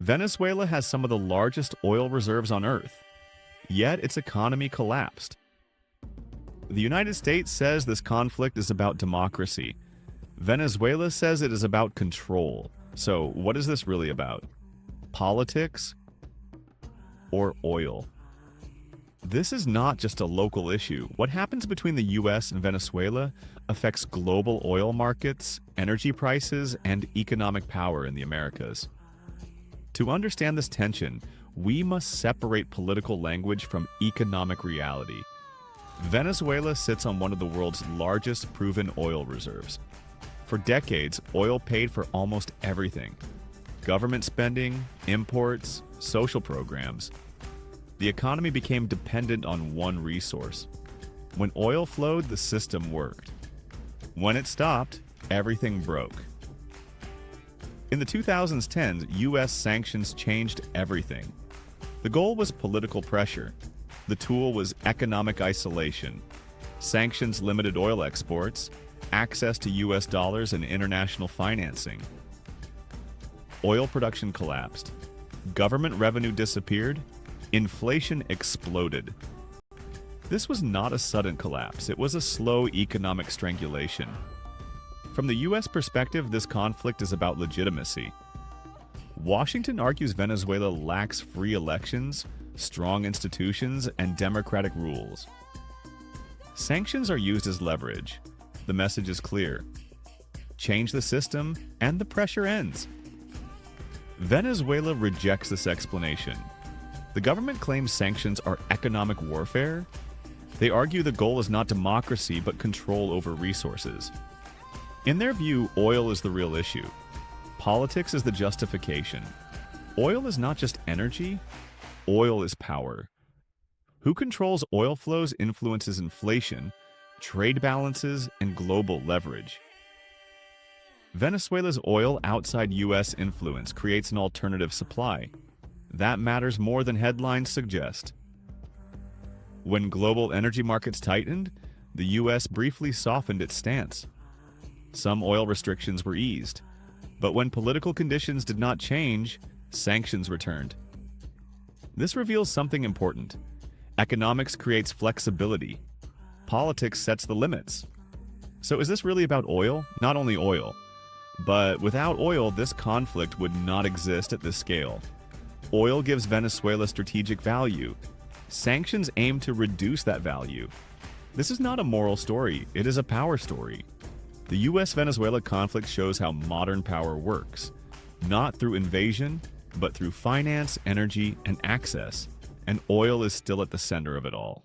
Venezuela has some of the largest oil reserves on Earth, yet its economy collapsed. The United States says this conflict is about democracy. Venezuela says it is about control. So, what is this really about? Politics or oil? This is not just a local issue. What happens between the US and Venezuela affects global oil markets, energy prices, and economic power in the Americas. To understand this tension, we must separate political language from economic reality. Venezuela sits on one of the world's largest proven oil reserves. For decades, oil paid for almost everything: government spending, imports, social programs. The economy became dependent on one resource. When oil flowed, the system worked. When it stopped, everything broke. In the 2010s, US sanctions changed everything. The goal was political pressure. The tool was economic isolation. Sanctions limited oil exports, access to US dollars, and international financing. Oil production collapsed. Government revenue disappeared. Inflation exploded. This was not a sudden collapse. It was a slow economic strangulation. From the US perspective, this conflict is about legitimacy. Washington argues Venezuela lacks free elections, strong institutions, and democratic rules. Sanctions are used as leverage. The message is clear: change the system, and the pressure ends. Venezuela rejects this explanation. The government claims sanctions are economic warfare. They argue the goal is not democracy, but control over resources. In their view, oil is the real issue. Politics is the justification. Oil is not just energy, oil is power. Who controls oil flows influences inflation, trade balances, and global leverage. Venezuela's oil outside US influence creates an alternative supply. That matters more than headlines suggest. When global energy markets tightened, the US briefly softened its stance. Some oil restrictions were eased, but when political conditions did not change, sanctions returned. This reveals something important. Economics creates flexibility. Politics sets the limits. So is this really about oil? Not only oil. But without oil, this conflict would not exist at this scale. Oil gives Venezuela strategic value. Sanctions aim to reduce that value. This is not a moral story, it is a power story. The US-Venezuela conflict shows how modern power works, not through invasion, but through finance, energy, and access. And oil is still at the center of it all.